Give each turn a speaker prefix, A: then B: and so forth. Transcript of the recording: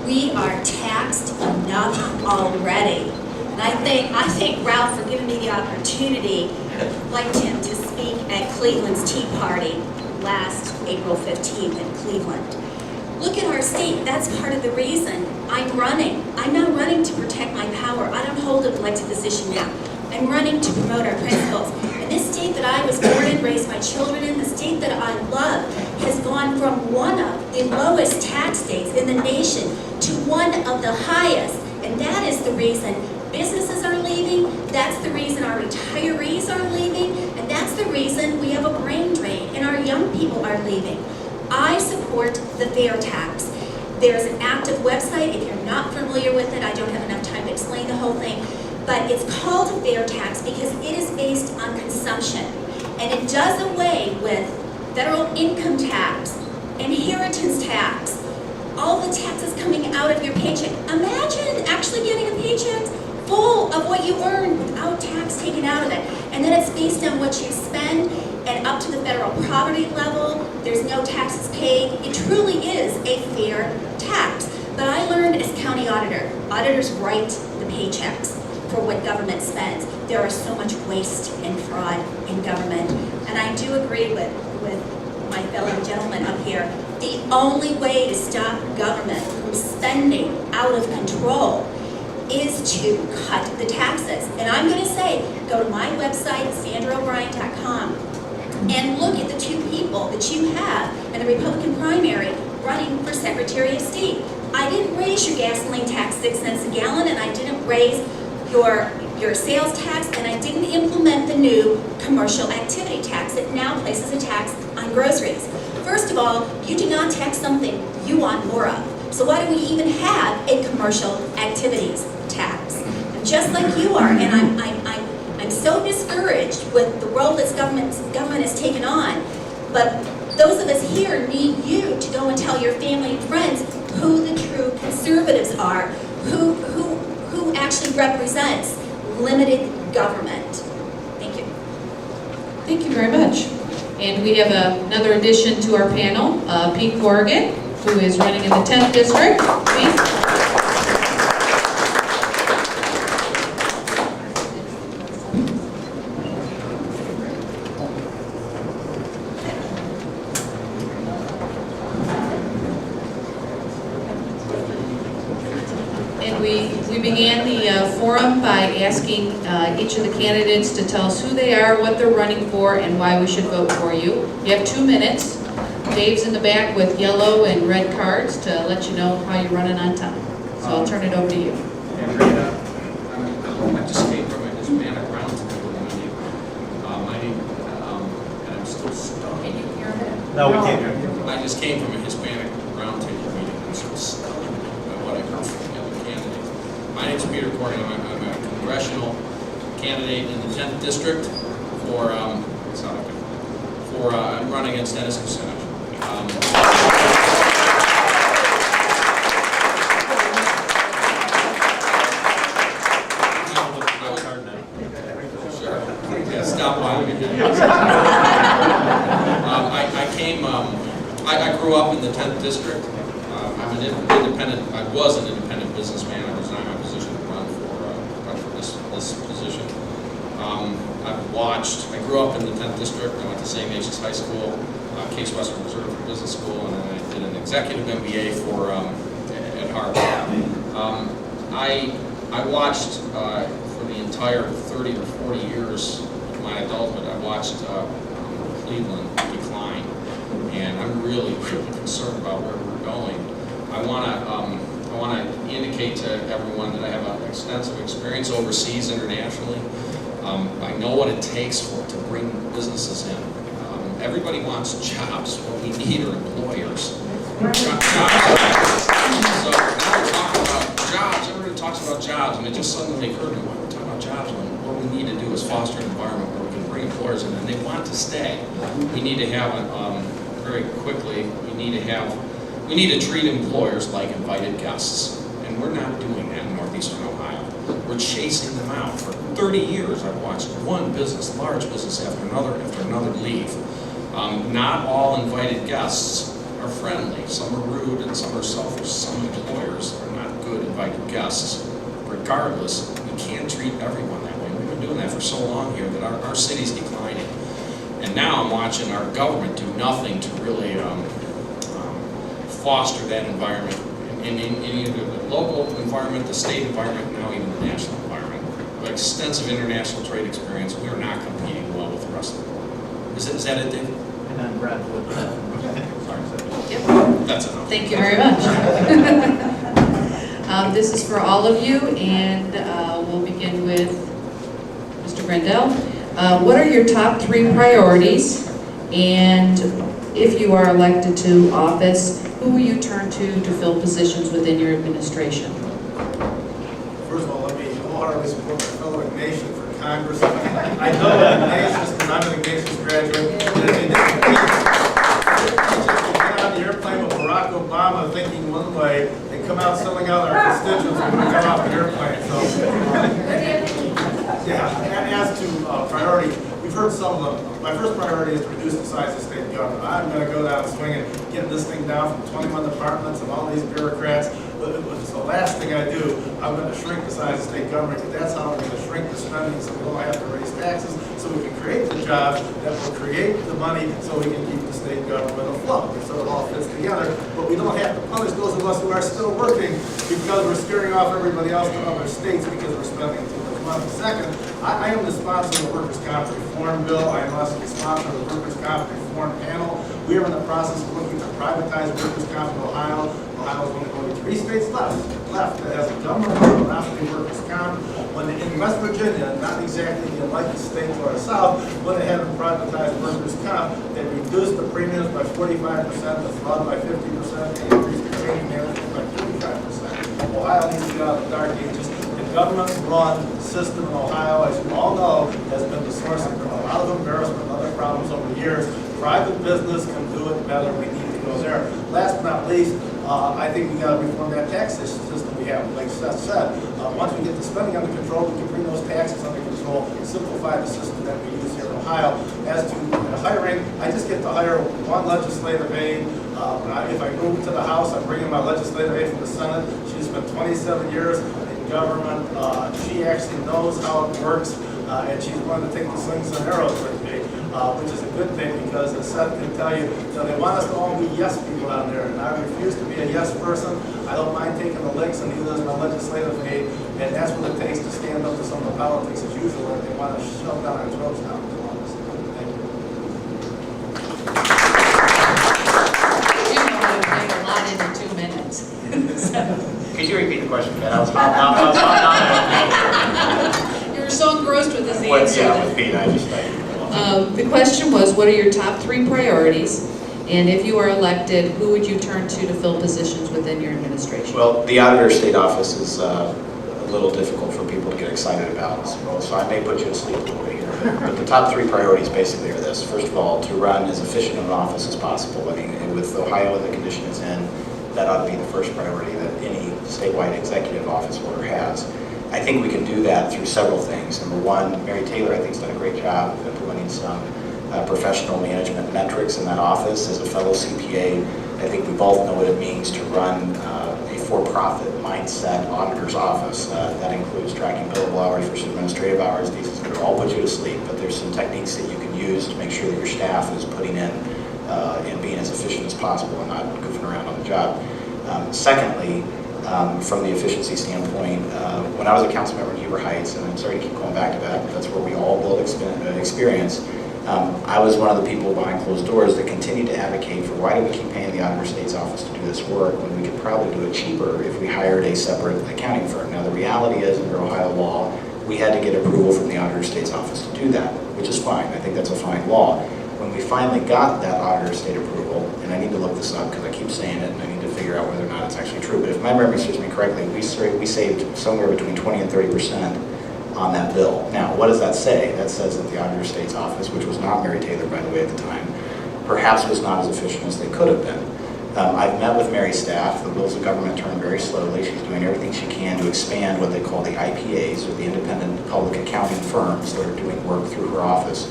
A: We are taxed enough already. And I thank Ralph for giving me the opportunity, like Tim, to speak at Cleveland's Tea Party last April 15th in Cleveland. Look at our state. That's part of the reason I'm running. I'm not running to protect my power. I don't hold an elected position now. I'm running to promote our principles. And this state that I was born in, raised my children in, the state that I love, has gone from one of the lowest tax states in the nation to one of the highest. And that is the reason businesses are leaving. That's the reason our retirees are leaving. And that's the reason we have a brain drain and our young people are leaving. I support the fair tax. There's an active website. If you're not familiar with it, I don't have enough time to explain the whole thing, but it's called a fair tax because it is based on consumption. And it does away with federal income tax, inheritance tax, all the taxes coming out of your paycheck. Imagine actually getting a paycheck full of what you earn without tax taken out of it. And then it's based on what you spend, and up to the federal poverty level, there's no taxes paid. It truly is a fair tax. But I learned as county auditor, auditors write the paychecks for what government spends. There are so much waste and fraud in government. And I do agree with my fellow gentlemen up here. The only way to stop government from spending out of control is to cut the taxes. And I'm going to say, go to my website, sandraobrien.com, and look at the two people that you have in the Republican primary running for Secretary of State. I didn't raise your gasoline tax 6 cents a gallon, and I didn't raise your sales tax, and I didn't implement the new commercial activity tax that now places a tax on groceries. First of all, you do not tax something you want more of. So why do we even have a commercial activities tax? I'm just like you are, and I'm so discouraged with the role that government has taken on. But those of us here need you to go and tell your family and friends who the true conservatives are, who actually represents limited government. Thank you.
B: Thank you very much. And we have another addition to our panel, Pete Corrigan, who is running in the 10th district. Pete. We began the forum by asking each of the candidates to tell us who they are, what they're running for, and why we should vote for you. You have 2 minutes. Dave's in the back with yellow and red cards to let you know how you're running on time. So I'll turn it over to you.
C: I just came from a Hispanic roundtable meeting. And I'm still stuck.
B: Can you hear me?
D: No, we can't hear you.
C: I just came from a Hispanic roundtable meeting. I'm still stuck by what I heard from the other candidates. My name's Peter Corrigan. I'm a congressional candidate in the 10th district for I'm running against Dennis Kucinich. Sure. Yeah, stop while we do. I grew up in the 10th district. I'm an independent. I was an independent businessman. I resigned my position to run for this position. I grew up in the 10th district. I went to St. Macy's High School, Case Western Reserve for Business School, and then I did an executive MBA at Harvard. I watched for the entire 30 or 40 years of my adulthood. I watched Cleveland decline, and I'm really concerned about where we're going. I want to indicate to everyone that I have an extensive experience overseas, internationally. I know what it takes to bring businesses in. Everybody wants jobs. What we need are employers. Jobs. So now we're talking about jobs. Everybody talks about jobs, and it just suddenly occurred to me, why we're talking about jobs when what we need to do is foster an environment where we can bring employers in, and they want to stay. We need to have very quickly. We need to treat employers like invited guests, and we're not doing that in Northeastern Ohio. We're chasing them out. For 30 years, I've watched one business, large business after another leave. Not all invited guests are friendly, some are rude, and some are selfish. Some employers are not good inviting guests. Regardless, we can't treat everyone that way. We've been doing that for so long here that our city's declining. And now I'm watching our government do nothing to really foster that environment in either the local environment, the state environment, and now even the national environment. With extensive international trade experience, we are not competing well with the rest of the world. Is that it, Dave?
D: And then Brad would. Sorry,
B: Yep.
C: That's enough.
B: Thank you very much. This is for all of you, and we'll begin with Mr. Grandel. What are your top 3 priorities? And if you are elected to office, who will you turn to fill positions within your administration?
E: First of all, let me wholeheartedly support my fellow Ignatius for Congress. I know Ignatius because I'm an Ignatius graduate. And if they get on the airplane with Barack Obama thinking one way, they come out selling out our constituents when we come off the airplane. So, yeah, and as to priorities, we've heard some of them. My first priority is to reduce the size of state government. I'm going to go down and swing and get this thing down from 21 departments and all these bureaucrats. But it's the last thing I do. I'm going to shrink the size of state government because that's how we're going to shrink the spending so we don't have to raise taxes, so we can create the jobs that will create the money so we can keep the state government afloat. So it all fits together. But we don't have to punish those of us who are still working because we're scaring off everybody else to other states because we're spending too much money. Second, I am the sponsor of the Workers' Comp Reform Bill. I am also the sponsor of the Workers' Comp Reform Panel. We are in the process of looking to privatize workers' comp in Ohio. Ohio is one of the 3 states left that has a government monopoly workers' comp. When in West Virginia, not exactly the enlightened state to our south, when they haven't privatized workers' comp, they reduced the premiums by 45%, the fraud by 50%, and increased the training management by 45%. Ohio needs to get out of the dark ages. The government-run system in Ohio, as you all know, has been the source of a lot of embarrassment and other problems over the years. Private business can do it better. We need to go there. Last but not least, I think we got to reform that tax system we have. Like Seth said, once we get the spending under control, we can bring those taxes under control and simplify the system that we use here in Ohio. As to hiring, I just get to hire one legislative aide. If I move to the House, I'm bringing my legislative aide from the Senate. She's been 27 years in government. She actually knows how it works, and she's willing to take the slings and arrows with me. Which is a good thing because, as Seth can tell you, they want us to all be yes people out there, and I refuse to be a yes person. I don't mind taking the licks, and neither does my legislative aide, and that's what it takes to stand up to some of the politics as usual that they want to shove down our throats now. Thank you.
B: You know how to make a lot into 2 minutes.
D: Could you repeat the question, Ben?
B: You were so engrossed with this
D: What,
B: answer.
D: yeah, with Pete, I just
B: The question was, what are your top 3 priorities? And if you are elected, who would you turn to fill positions within your administration?
D: Well, the Auditor State Office is a little difficult for people to get excited about, so I may put you to sleep a little bit here. But the top 3 priorities basically are this. First of all, to run as efficient an office as possible. I mean, with Ohio and the condition it's in, that ought to be the first priority that any statewide executive office holder has. I think we can do that through several things. Number one, Mary Taylor, I think, has done a great job of implementing some professional management metrics in that office. As a fellow CPA, I think we both know what it means to run a for-profit mindset auditor's office. That includes tracking billable hours versus administrative hours. These are going to all put you to sleep, but there's some techniques that you can use to make sure that your staff is putting in and being as efficient as possible and not goofing around on the job. Secondly, from the efficiency standpoint, when I was a council member in Heber Heights, and I'm sorry to keep going back to that, but that's where we all build experience, I was one of the people behind closed doors that continued to advocate for why do we keep paying the Auditor State's Office to do this work when we could probably do it cheaper if we hired a separate accounting firm. Now the reality is, under Ohio law, we had to get approval from the Auditor State's Office to do that, which is fine. I think that's a fine law. When we finally got that Auditor State approval, and I need to look this up because I keep saying it and I need to figure out whether or not it's actually true, but if my memory serves me correctly, we saved somewhere between 20 and 30% on that bill. Now, what does that say? That says that the Auditor State's Office, which was not Mary Taylor, by the way, at the time, perhaps was not as efficient as they could have been. I've met with Mary's staff. The rules of government turn very slowly. She's doing everything she can to expand what they call the IPAs, or the independent public accounting firms that are doing work through her office.